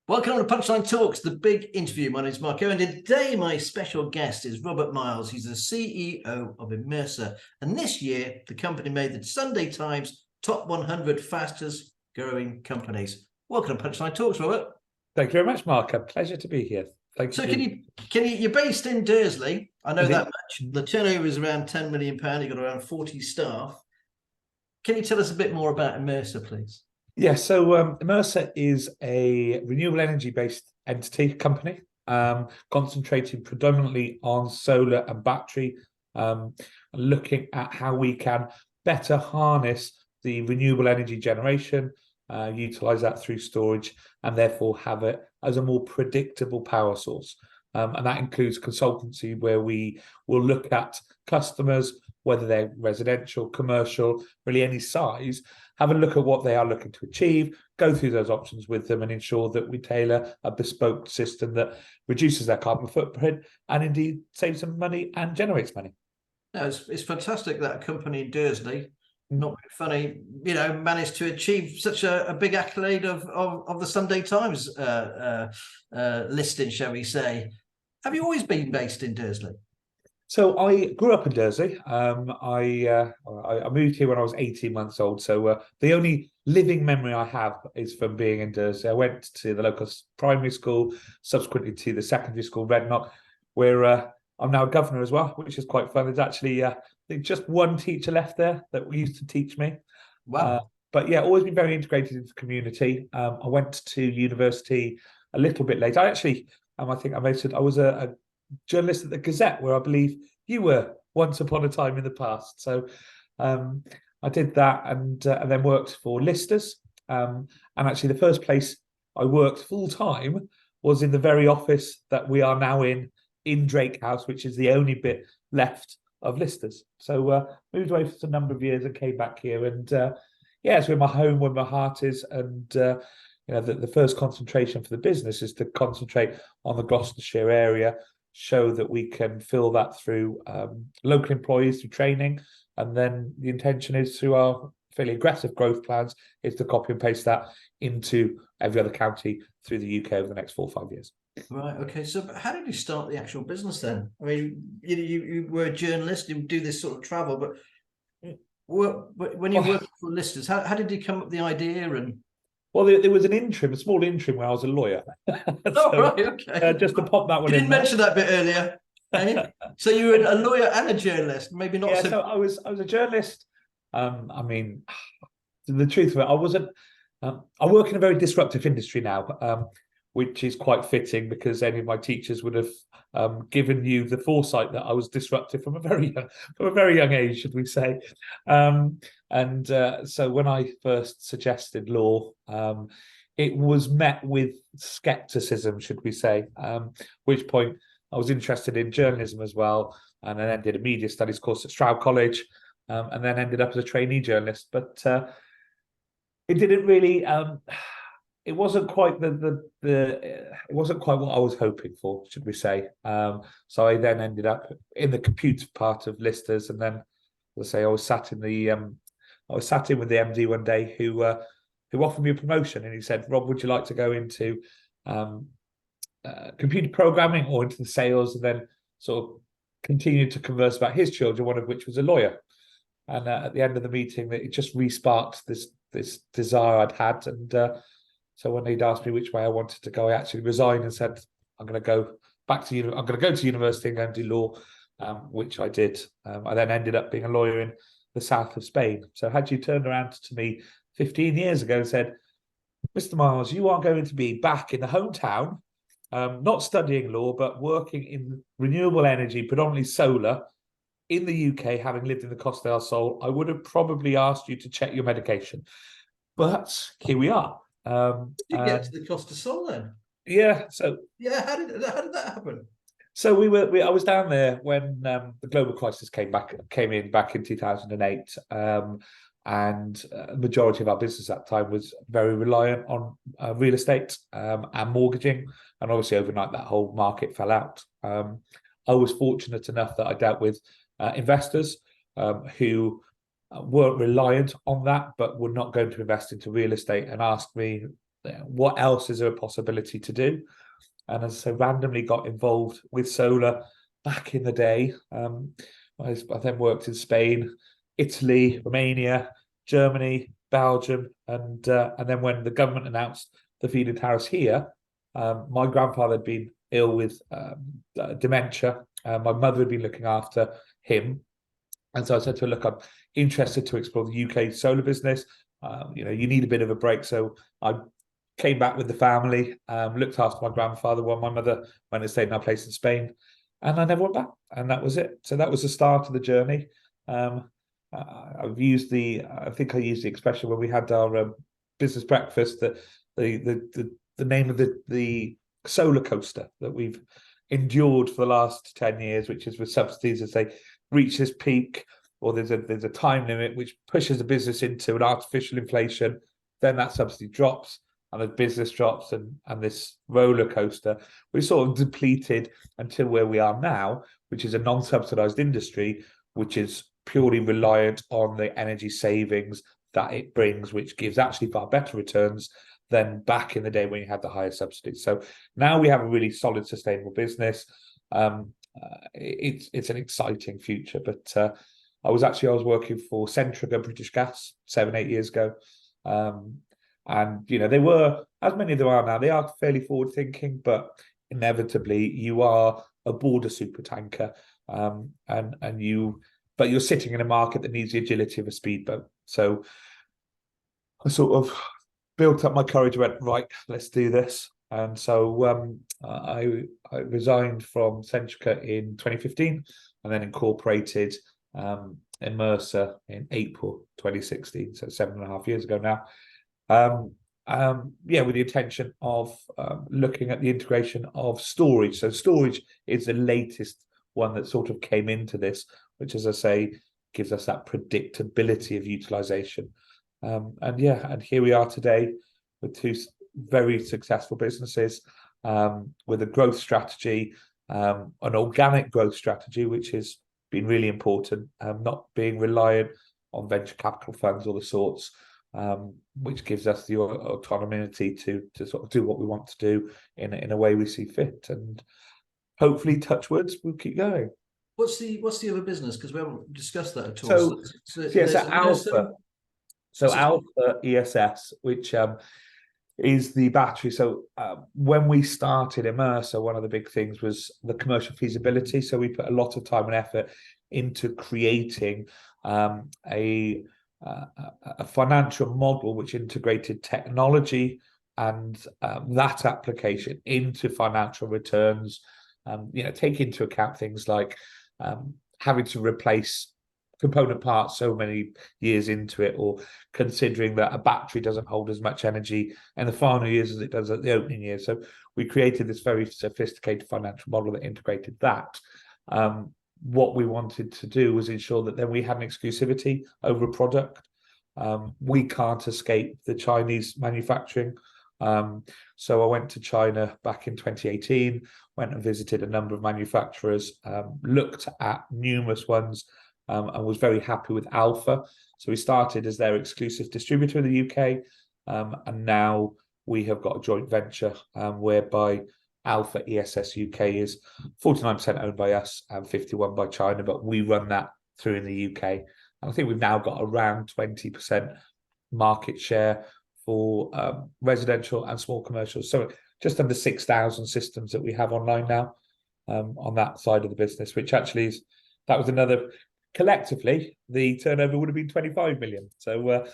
Welcome to Punchline Talks, the big interview. My name is Mark Owen. Today, my special guest is Robert Miles. He's the CEO of Immersa. And this year, the company made the Sunday Times top 100 fastest growing companies. Welcome to Punchline Talks, Robert. Thank you very much, Mark. A pleasure to be here. Thank you. So you're based in Dursley. I know Indeed. that much. The turnover is around £10 million. You've got around 40 staff. Can you tell us a bit more about Immersa, please? Yeah, so Immersa is a renewable energy-based entity company, concentrating predominantly on solar and battery, looking at how we can better harness the renewable energy generation, utilize that through storage, and therefore have it as a more predictable power source. And that includes consultancy, where we will look at customers, whether they're residential, commercial, really any size, have a look at what they are looking to achieve, go through those options with them and ensure that we tailor a bespoke system that reduces their carbon footprint and indeed saves them money and generates money. No, it's fantastic that a company in Dursley, not funny, managed to achieve such a big accolade of the Sunday Times listing, shall we say. Have you always been based in Dursley? So I grew up in Dursley. I moved here when I was 18 months old. So the only living memory I have is from being in Dursley. I went to the local primary school, subsequently to the secondary school, Redknock, where I'm now a governor as well, which is quite fun. There's actually I think just one teacher left there that used to teach me. Wow. But yeah, always been very integrated into the community. I went to university a little bit later. I think I mentioned I was a journalist at the Gazette, where I believe you were once upon a time in the past. So I did that and then worked for Listers. And actually the first place I worked full time was in the very office that we are now in Drake House, which is the only bit left of Listers. So moved away for a number of years and came back here. And it's where my home, where my heart is. And the first concentration for the business is to concentrate on the Gloucestershire area, show that we can fill that through local employees, through training, and then the intention is through our fairly aggressive growth plans is to copy and paste that into every other county through the UK over the next 4 or 5 years. Right. Okay. So how did you start the actual business then? I mean, you were a journalist, you do this sort of travel, but when you worked for Listers, how did you come up with the idea? And well, there was a small interim where I was a lawyer. Right, okay. Just to pop that one in. You didn't mention that bit earlier. So you were a lawyer and a journalist, maybe not. Yeah, so I was a journalist. I mean, the truth of it, I wasn't. I work in a very disruptive industry now, which is quite fitting because any of my teachers would have given you the foresight that I was disruptive from a very young age, should we say. So when I first suggested law, it was met with skepticism, should we say, which point I was interested in journalism as well, and then did a media studies course at Stroud College, and then ended up as a trainee journalist. But it didn't really... it wasn't quite it wasn't quite what I was hoping for, should we say. So I then ended up in the computer part of Listers, and then, as I say, I was sat in with the MD one day who offered me a promotion, and he said, "Rob, would you like to go into computer programming or into the sales?" And then sort of continued to converse about his children, one of which was a lawyer. And at the end of the meeting, it just re-sparked this desire I'd had. And so when he'd asked me which way I wanted to go, I actually resigned and said, I'm going to go to university and go and do law, which I did. I then ended up being a lawyer in the south of Spain. So had you turned around to me 15 years ago and said, Mr. Miles, you are going to be back in the hometown, not studying law, but working in renewable energy, predominantly solar, in the UK, having lived in the Costa del Sol, I would have probably asked you to check your medication. But here we are. Did you get to the Costa del Sol then? Yeah. So yeah, how did that happen? So I was down there when the global crisis came in back in 2008, and the majority of our business at that time was very reliant on real estate and mortgaging, and obviously overnight that whole market fell out. I was fortunate enough that I dealt with investors who weren't reliant on that, but were not going to invest into real estate, and asked me what else is there a possibility to do? And as I say, randomly got involved with solar back in the day. I then worked in Spain, Italy, Romania, Germany, Belgium, and then when the government announced the feed-in tariffs here, my grandfather had been ill with dementia. My mother had been looking after him. And so I said to her, look, I'm interested to explore the UK solar business. You need a bit of a break. So I came back with the family, looked after my grandfather while my mother went and stayed in our place in Spain. And I never went back. And that was it. So that was the start of the journey. I think I used the expression when we had our business breakfast, that the name of the solar coaster that we've endured for the last 10 years, which is with subsidies as they reach this peak, or there's a time limit which pushes the business into an artificial inflation, then that subsidy drops and the business drops, and this roller coaster, we sort of depleted until where we are now, which is a non-subsidized industry, which is purely reliant on the energy savings that it brings, which gives actually far better returns than back in the day when you had the higher subsidies. So now we have a really solid, sustainable business. It's an exciting future, but I was working for Centrica British Gas 7-8 years ago, and they were, as many of them are now, they are fairly forward thinking, but inevitably you are aboard a super tanker, but you're sitting in a market that needs the agility of a speedboat. So I sort of built up my courage, went, right, let's do this. And so I resigned from Centrica in 2015 and then incorporated Immersa in April 2016, so 7.5 years ago now. With the intention of looking at the integration of storage. So storage is the latest one that sort of came into this, which, as I say, gives us that predictability of utilization. And here we are today with two very successful businesses, with a growth strategy, an organic growth strategy, which has been really important, not being reliant on venture capital funds or the sorts, which gives us the autonomy to sort of do what we want to do in a way we see fit. And hopefully, touch woods, we'll keep going. What's the other business? Because we haven't discussed that at all. So Alpha ESS, which is the battery. So when we started Immersa, one of the big things was the commercial feasibility. So we put a lot of time and effort into creating a financial model which integrated technology and that application into financial returns. Take into account things like having to replace component parts so many years into it, or considering that a battery doesn't hold as much energy in the final years as it does at the opening years. So we created this very sophisticated financial model that integrated that. What we wanted to do was ensure that then we had an exclusivity over a product. We can't escape the Chinese manufacturing. So I went to China back in 2018, went and visited a number of manufacturers, looked at numerous ones, and was very happy with Alpha. So we started as their exclusive distributor in the UK, and now we have got a joint venture whereby Alpha ESS UK is 49% owned by us and 51% by China, but we run that through in the UK. And I think we've now got around 20% market share for residential and small commercials. So just under 6,000 systems that we have online now on that side of the business, which actually that was another. Collectively, the turnover would have been 25 million. So we're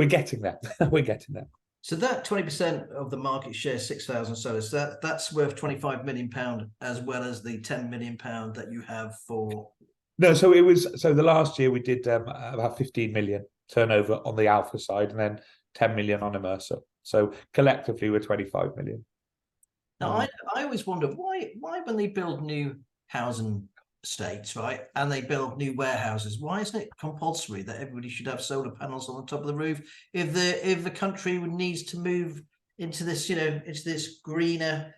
getting there. We're getting there. So that 20% of the market share, 6,000 solars, that's worth £25 million, as well as the £10 million that you have for. No, so the last year we did about 15 million turnover on the Alpha side, and then 10 million on Immersa. So collectively, we're 25 million. Now, I always wonder why when they build new housing estates, right, and they build new warehouses, why isn't it compulsory that everybody should have solar panels on the top of the roof if the country needs to move into this, into this greener,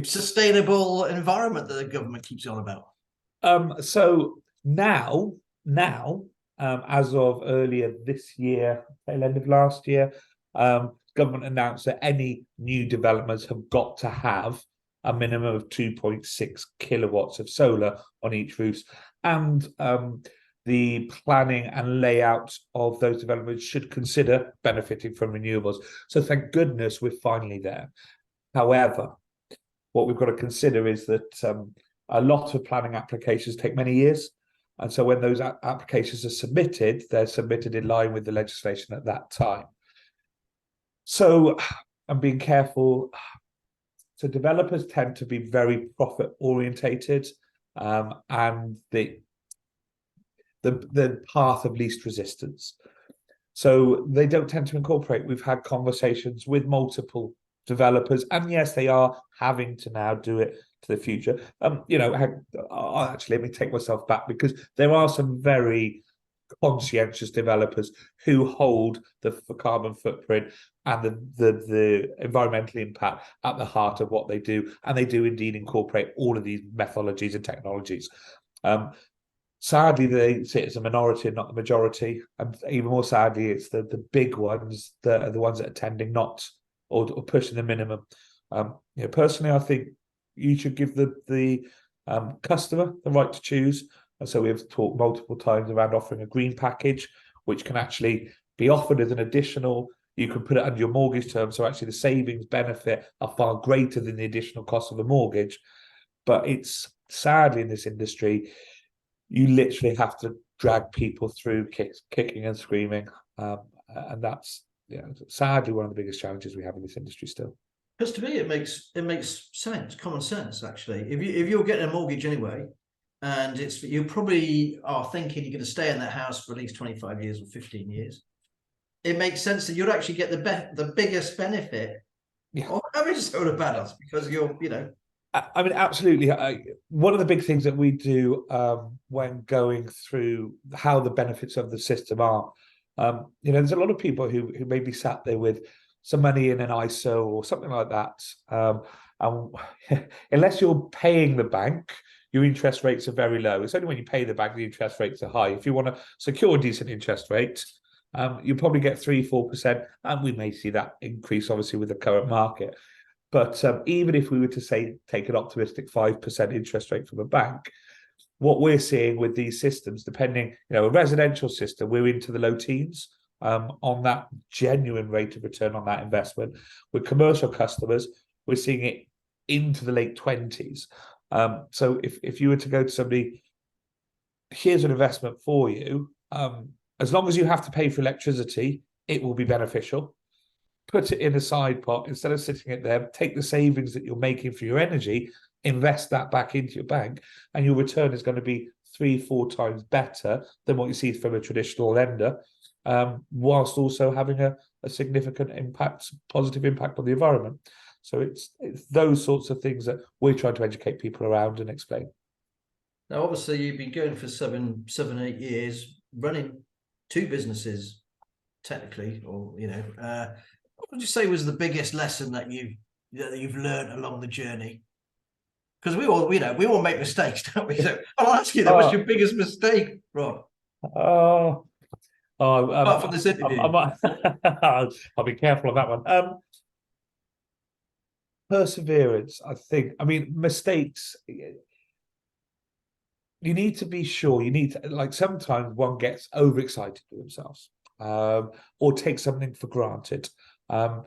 sustainable environment that the government keeps on about? So now, as of earlier this year, tail end of last year, Government announced that any new developments have got to have a minimum of 2.6 kilowatts of solar on each roof, and the planning and layout of those developments should consider benefiting from renewables. So thank goodness we're finally there. However, what we've got to consider is that a lot of planning applications take many years. And so when those applications are submitted, they're submitted in line with the legislation at that time. So I'm being careful. So developers tend to be very profit orientated, and the path of least resistance. So they don't tend to incorporate. We've had conversations with multiple developers, and yes, they are having to now do it to the future. Actually, let me take myself back, because there are some very conscientious developers who hold the carbon footprint and the environmental impact at the heart of what they do, and they do indeed incorporate all of these methodologies and technologies. Sadly, they sit as a minority and not the majority, and even more sadly, it's the big ones that are the ones that are tending not or pushing the minimum. Personally, I think you should give the customer the right to choose. And so we have talked multiple times around offering a green package, which can actually be offered as an additional. You can put it under your mortgage term, so actually the savings benefit are far greater than the additional cost of a mortgage. But it's sadly in this industry, you literally have to drag people through kicking and screaming, and that's sadly one of the biggest challenges we have in this industry still. Because to me, it makes sense, common sense actually. If you're getting a mortgage anyway, and you probably are thinking you're going to stay in that house for at least 25 years or 15 years, it makes sense that you'd actually get the biggest benefit of having solar panels, because I mean, absolutely. One of the big things that we do when going through how the benefits of the system are, there's a lot of people who may be sat there with some money in an ISO or something like that. And unless you're paying the bank, your interest rates are very low. It's only when you pay the bank the interest rates are high. If you want to secure a decent interest rate, you probably get 3-4%, and we may see that increase obviously with the current market. But even if we were to say take an optimistic 5% interest rate from a bank, what we're seeing with these systems, depending, a residential system, we're into the low teens on that genuine rate of return on that investment. With commercial customers, we're seeing it into the late 20s. So if you were to go to somebody, here's an investment for you, as long as you have to pay for electricity, it will be beneficial. Put it in a side pot instead of sitting it there. Take the savings that you're making for your energy, invest that back into your bank, and your return is going to be 3-4 times better than what you see from a traditional lender, whilst also having a significant positive impact on the environment. So it's those sorts of things that we're trying to educate people around and explain. Now, obviously, you've been going for 7-8 years, running 2 businesses, technically, or what would you say was the biggest lesson that you've learned along the journey? Because we all make mistakes, don't we? So I'll ask you, what's your biggest mistake, Rob? Apart from this interview, I'll be careful on that one. Perseverance, I think. I mean, mistakes. You need to be sure. You need to, sometimes one gets overexcited with themselves, or take something for granted. And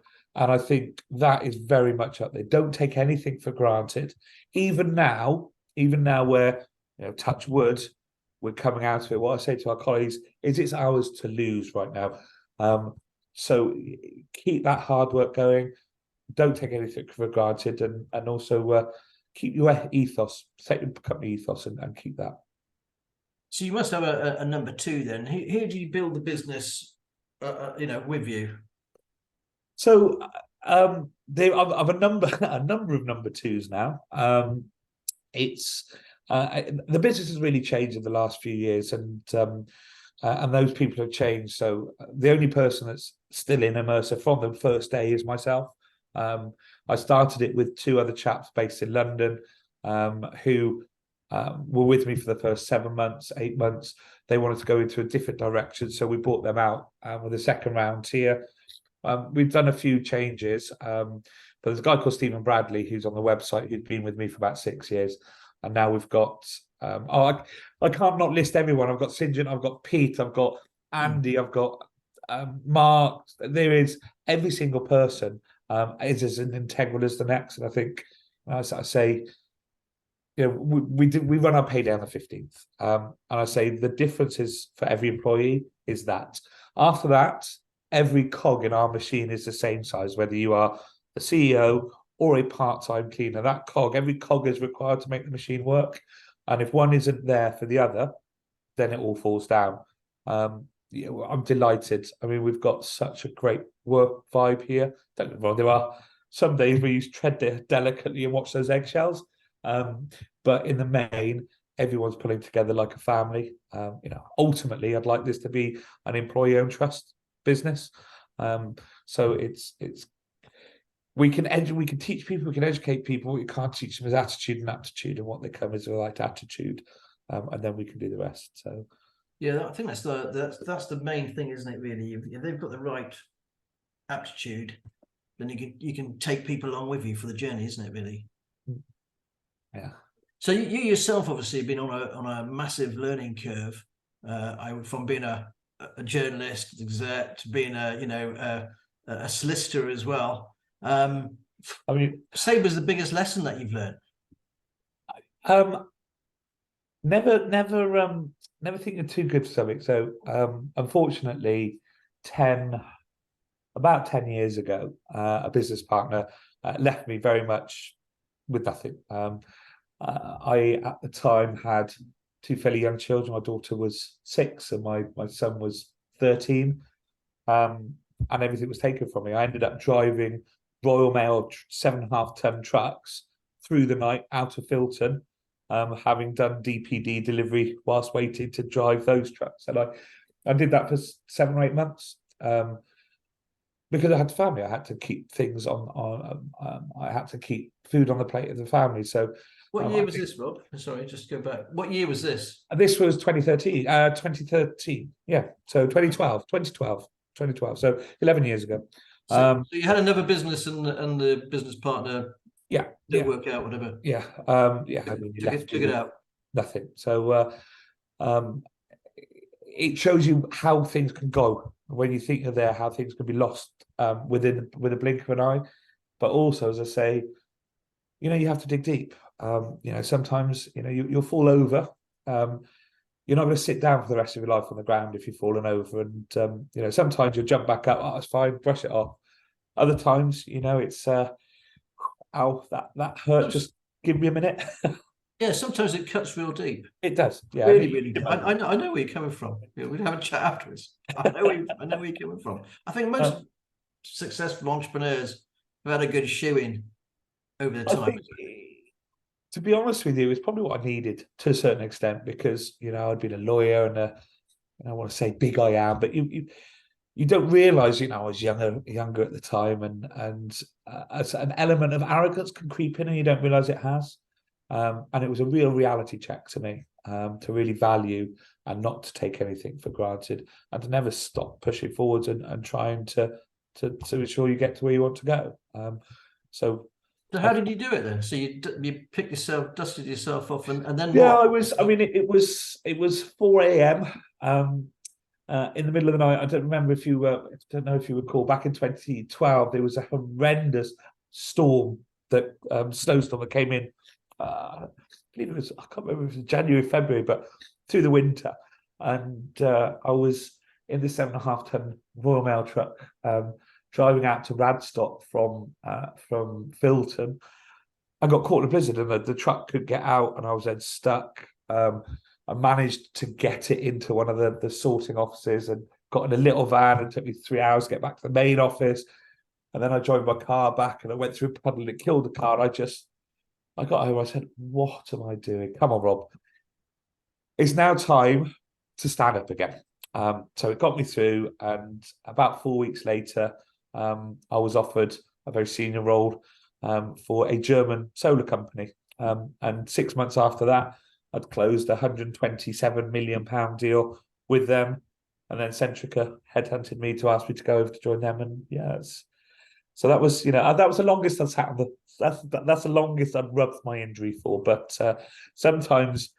I think that is very much up there. Don't take anything for granted. Even now where, touch wood, we're coming out of it. What I say to our colleagues is it's ours to lose right now. So keep that hard work going. Don't take anything for granted, and also keep your ethos, set your company ethos, and keep that. So you must have a number 2 then. Who do you build the business, with you? So I've a number of number 2s now. It's the business has really changed in the last few years, and those people have changed. So the only person that's still in Immersa from the first day is myself. I started it with 2 other chaps based in London, who were with me for the first 7 months, 8 months. They wanted to go into a different direction, so we brought them out with a second round here. we've done a few changes. But there's a guy called Stephen Bradley who's on the website who's been with me for about 6 years, and now we've got. I can't not list everyone. I've got St. John, I've got Pete, I've got Andy, I've got Mark. There is every single person is as integral as the next, and I think, as I say, we run our pay day on the 15th, and I say the difference is for every employee is that after that, every cog in our machine is the same size, whether you are the CEO or a part-time cleaner. That cog, every cog is required to make the machine work, and if one isn't there for the other, then it all falls down. I'm delighted. I mean, we've got such a great work vibe here. Don't get me wrong, there are some days where you tread delicately and watch those eggshells. But in the main, everyone's pulling together like a family. Ultimately, I'd like this to be an employee-owned trust business. So it's we can teach people, we can educate people. What you can't teach them is attitude and aptitude, and what they come is the right attitude, and then we can do the rest. So. Yeah, I think that's the main thing, isn't it? Really, if they've got the right aptitude, then you can take people along with you for the journey, isn't it? Really. Yeah. So you yourself obviously have been on a massive learning curve. From being a journalist, exec, to being a solicitor as well. I mean, say was the biggest lesson that you've learned. Never thinking too good for something. So unfortunately, about 10 years ago, a business partner left me very much with nothing. I, at the time, had two fairly young children. My daughter was 6 and my son was 13. And everything was taken from me. I ended up driving Royal Mail 7.5-ton trucks through the night out of Filton, having done DPD delivery whilst waiting to drive those trucks. And I did that for 7 or 8 months. Because I had family, I had to keep things on. I had to keep food on the plate of the family. So, what year was this, Rob? Sorry, just go back. What year was this? This was 2013. 2013, yeah. So 2012. So 11 years ago. So you had another business, and the business partner, didn't work out, whatever. Yeah. I mean, took it out. Nothing. So it shows you how things can go when you think you're there, how things can be lost with a blink of an eye. But also, as I say, you have to dig deep. Sometimes you'll fall over. You're not going to sit down for the rest of your life on the ground if you've fallen over. And sometimes you'll jump back up. Oh, it's fine. Brush it off. Other times, it's ow, that hurt. Just give me a minute. Yeah, sometimes it cuts real deep. It does. Yeah, really deep. I know where you're coming from. We'll have a chat afterwards. I know where you're coming from. I think most successful entrepreneurs have had a good shoe-in over the time. To be honest with you, it's probably what I needed to a certain extent, because I'd been a lawyer and I want to say big I am, but you don't realise, I was younger at the time, and an element of arrogance can creep in and you don't realise it has. And it was a real reality check to me, to really value and not to take anything for granted, and to never stop pushing forwards and trying to ensure you get to where you want to go. So how did you do it then? So you picked yourself, dusted yourself off, and then what? It was 4 a.m. In the middle of the night. I don't know if you recall, back in 2012 there was a horrendous snowstorm that came in. I believe it was, I can't remember if it was January, February, but through the winter, and I was in this 7.5-ton Royal Mail truck, driving out to Radstock from Filton. I got caught in a blizzard, and the truck could get out, and I was then stuck. I managed to get it into one of the sorting offices and got in a little van, and it took me 3 hours to get back to the main office. And then I drove my car back, and I went through a puddle, and it killed the car. I got home, I said, what am I doing? Come on, Rob. It's now time to stand up again. So it got me through, and about 4 weeks later, I was offered a very senior role for a German solar company. And 6 months after that, I'd closed a £127 million deal with them. and then Centrica headhunted me to ask me to go over to join them, and yeah, so that was, that was the longest I've sat on the. That's the longest I've rubbed my injury for. But sometimes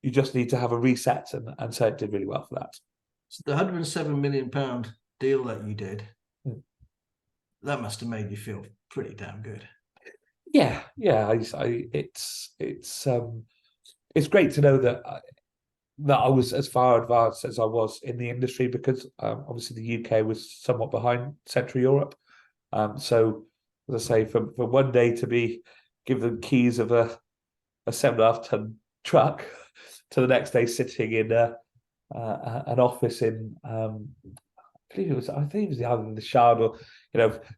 you just need to have a reset, and so it did really well for that. So the £107 million deal that you did, that must have made you feel pretty damn good. Yeah. It's great to know that I was as far advanced as I was in the industry, because obviously the UK was somewhat behind Central Europe. So, as I say, for one day to be given the keys of a 7.5-ton truck, to the next day sitting in an office in, I think it was either in the Shard, or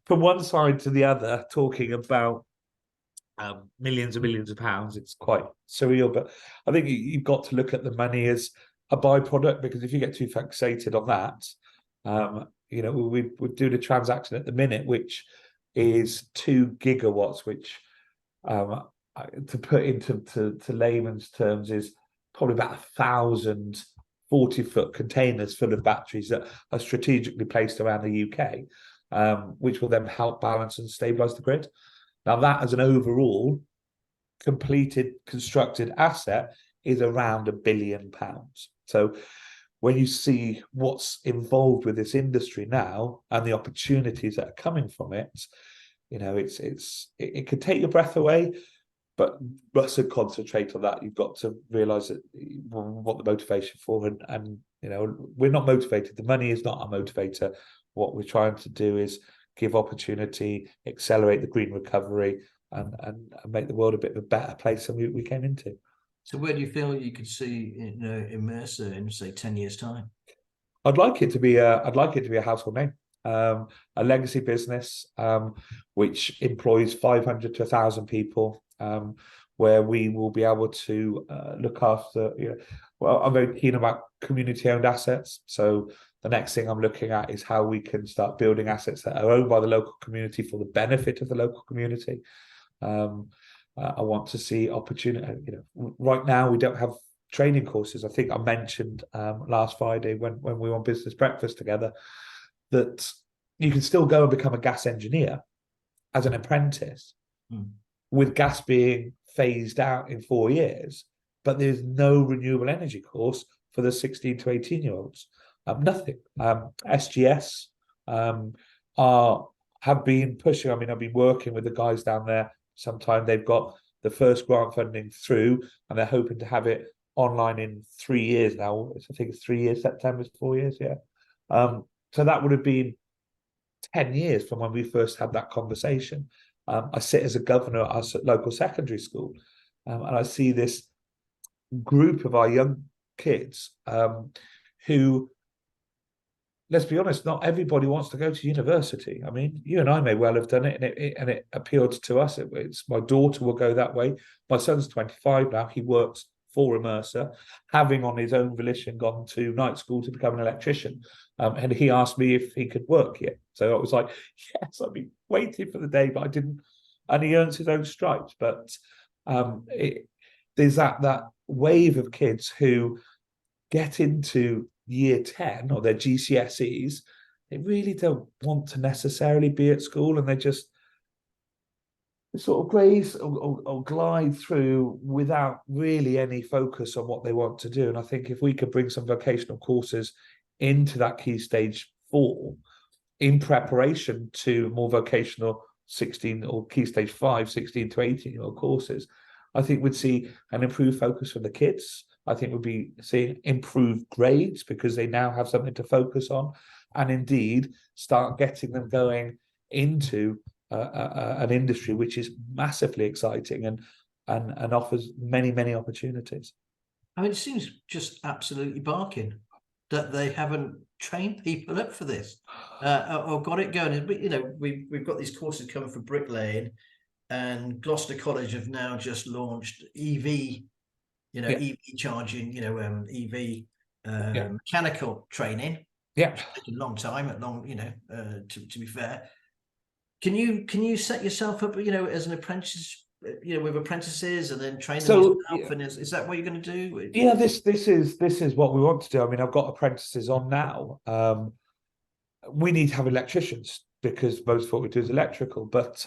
from one side to the other, talking about millions and millions of pounds. It's quite surreal, but I think you've got to look at the money as a byproduct, because if you get too fixated on that, we're doing a transaction at the minute which is 2 gigawatts, which to put into layman's terms is probably about 1,000 40-foot containers full of batteries that are strategically placed around the UK, which will then help balance and stabilise the grid. Now, that as an overall completed, constructed asset is around £1 billion. So when you see what's involved with this industry now and the opportunities that are coming from it, it could take your breath away. But to concentrate on that, you've got to realise that what the motivation for, and we're not motivated. The money is not our motivator. What we're trying to do is give opportunity, accelerate the green recovery, and make the world a bit of a better place than we came into. So where do you feel you could see Immersa in, say, 10 years' time? I'd like it to be a household name, a legacy business, which employs 500 to 1,000 people, where we will be able to look after. Well, I'm very keen about community-owned assets. So the next thing I'm looking at is how we can start building assets that are owned by the local community for the benefit of the local community. I want to see opportunity. Right now we don't have training courses. I think I mentioned last Friday when we were on business breakfast together that you can still go and become a gas engineer as an apprentice, with gas being phased out in 4 years, but there's no renewable energy course for the 16 to 18-year-olds. Nothing. SGS have been pushing. I mean, I've been working with the guys down there some time. They've got the first grant funding through, and they're hoping to have it online in 3 years now. I think it's 3 years. September's 4 years, yeah. So that would have been 10 years from when we first had that conversation. I sit as a governor at our local secondary school, and I see this group of our young kids who, let's be honest, not everybody wants to go to university. I mean, you and I may well have done it, and it appealed to us. It's my daughter will go that way. My son's 25 now. He works for Immersa, having on his own volition gone to night school to become an electrician. And he asked me if he could work here. So I was like, yes, I've been waiting for the day, but I didn't. And he earns his own stripes. But there's that wave of kids who get into year 10 or their GCSEs. They really don't want to necessarily be at school, and they sort of graze or glide through without really any focus on what they want to do. And I think if we could bring some vocational courses into that key stage 4 in preparation to more vocational 16 or key stage 5, 16 to 18-year-old courses, I think we'd see an improved focus for the kids. I think we'd be seeing improved grades because they now have something to focus on, and indeed start getting them going into an industry which is massively exciting and offers many, many opportunities. I mean, it seems just absolutely barking that they haven't trained people up for this or got it going. But, we've got these courses coming for bricklaying, and Gloucester College have now just launched EV, EV charging, EV mechanical training. Yeah, it's taken a long time. To be fair, can you set yourself up, as an with apprentices and then train them So yourself? And is that what you're going to do? yeah, this is what we want to do. I mean, I've got apprentices on now. We need to have electricians because most of what we do is electrical, but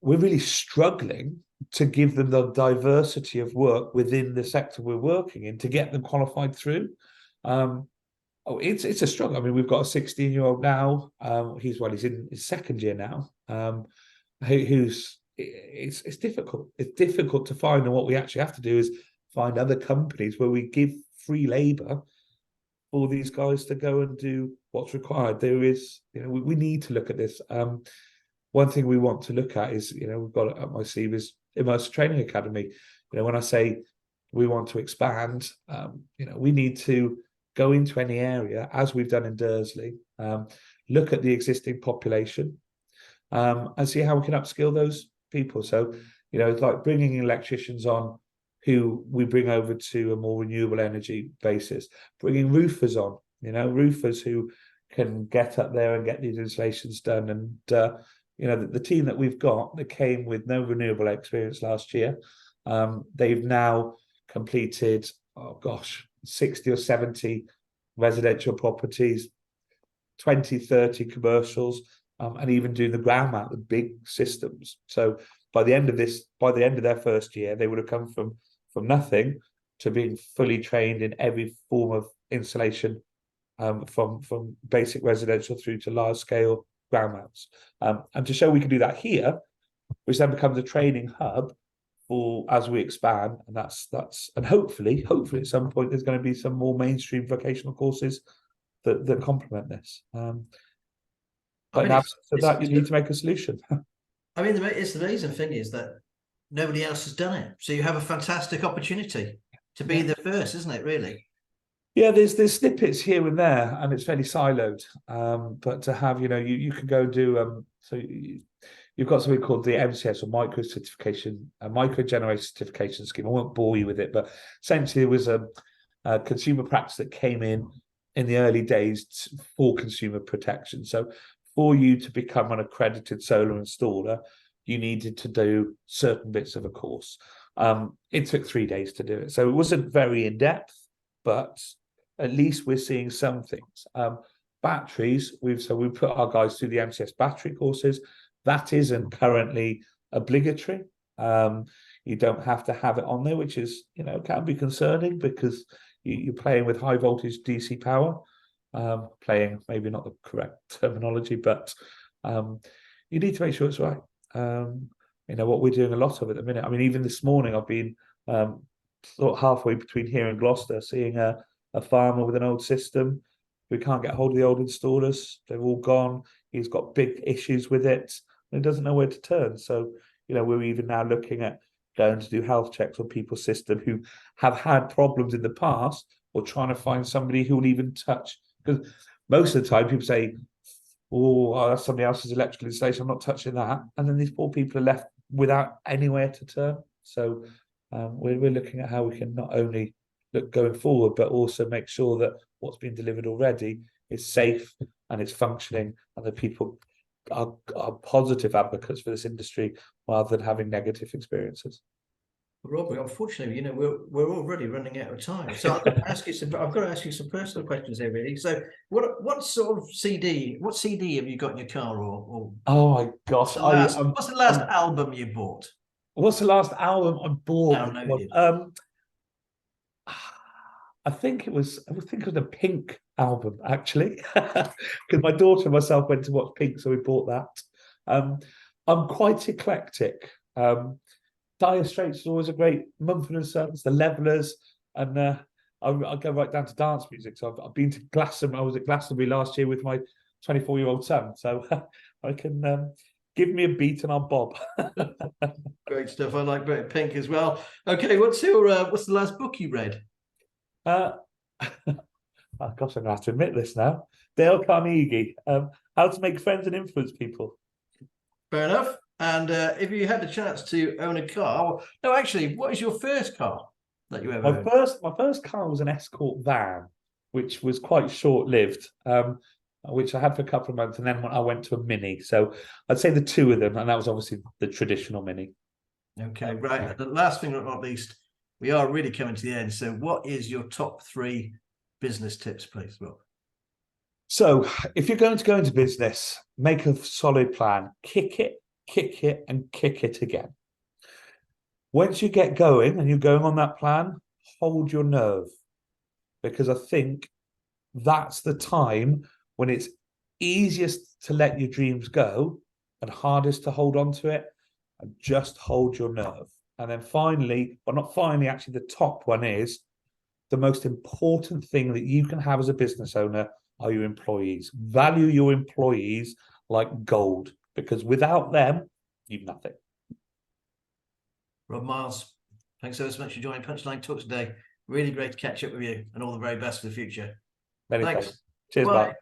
we're really struggling to give them the diversity of work within the sector we're working in to get them qualified through. It's a struggle. I mean, we've got a 16-year-old now. He's in his second year now. It's difficult. It's difficult to find, and what we actually have to do is find other companies where we give free labour for these guys to go and do what's required. There is, we need to look at this. One thing we want to look at is, we've got it up my sleeve is Immersa Training Academy. When I say we want to expand, we need to go into any area, as we've done in Dursley, look at the existing population, and see how we can upskill those people. So, it's like bringing electricians on who we bring over to a more renewable energy basis, bringing roofers on, roofers who can get up there and get these installations done. And, the team that we've got that came with no renewable experience last year, they've now completed, 60 or 70 residential properties, 20, 30 commercials, and even doing the ground mount, the big systems. So by the end of their first year, they would have come from nothing to being fully trained in every form of installation, from basic residential through to large scale ground mounts. And to show we can do that here, which then becomes a training hub for as we expand, and that's and hopefully at some point there's going to be some more mainstream vocational courses that complement this. But in absence of that, you need to make a solution. I mean, it's the amazing thing is that nobody else has done it. So you have a fantastic opportunity to be the first, isn't it, really? Yeah, there's snippets here and there, and it's fairly siloed. But to have, you can go do you've got something called the MCS or micro certification, a micro generation certification scheme. I won't bore you with it, but essentially it was a consumer practice that came in the early days for consumer protection. So for you to become an accredited solar installer, you needed to do certain bits of a course. It took 3 days to do it. So it wasn't very in-depth, but at least we're seeing some things. Batteries, we put our guys through the MCS battery courses. That isn't currently obligatory. You don't have to have it on there, which is, can be concerning because you're playing with high voltage DC power. Playing, maybe not the correct terminology, but you need to make sure it's right. What we're doing a lot of at the minute. I mean, even this morning, I've been sort of halfway between here and Gloucester, seeing a farmer with an old system who can't get hold of the old installers. They've all gone. He's got big issues with it, and he doesn't know where to turn. So, we're even now looking at going to do health checks on people's system who have had problems in the past, or trying to find somebody who will even touch. Because most of the time people say, oh, that's somebody else's electrical installation, I'm not touching that. And then these poor people are left without anywhere to turn. So we're looking at how we can not only look going forward, but also make sure that what's been delivered already is safe and it's functioning, and that people are positive advocates for this industry rather than having negative experiences. Robert, unfortunately, we're already running out of time. So I've got to ask you some personal questions here, really. So what sort of CD? What CD have you got in your car, or oh my gosh, what's the last album you bought? What's the last album I bought? I think it was the Pink album, actually, because my daughter and myself went to watch Pink, so we bought that. I'm quite eclectic. Dire Straits is always a great. Mumford & Sons, the Levellers, and I go right down to dance music. So I've been to Glastonbury. I was at Glastonbury last year with my 24-year-old son. So I can give me a beat and I'll bob. Great stuff. I like Pink as well. Okay, what's the last book you read? Oh gosh, I'm gonna have to admit this now. Dale Carnegie, How to Make Friends and Influence People. Fair enough. And if you had the chance to own a car, no, actually, what is your first car that you ever owned? My first car was an Escort van, which was quite short-lived, which I had for a couple of months, and then I went to a Mini. So I'd say the two of them, and that was obviously the traditional Mini. Okay, right. And the last thing, but not least, we are really coming to the end. So, what is your top 3 business tips, please, Rob? So, if you're going to go into business, make a solid plan. Kick it, and kick it again. Once you get going and you're going on that plan, hold your nerve, because I think that's the time when it's easiest to let your dreams go and hardest to hold on to it. And just hold your nerve. And then finally, or not finally, actually the top one is the most important thing that you can have as a business owner are your employees. Value your employees like gold, because without them, you've nothing. Rob Miles, thanks so much for joining Punchline Talks today. Really great to catch up with you, and all the very best for the future. Many Thanks. thanks. Cheers, Bye. Mark.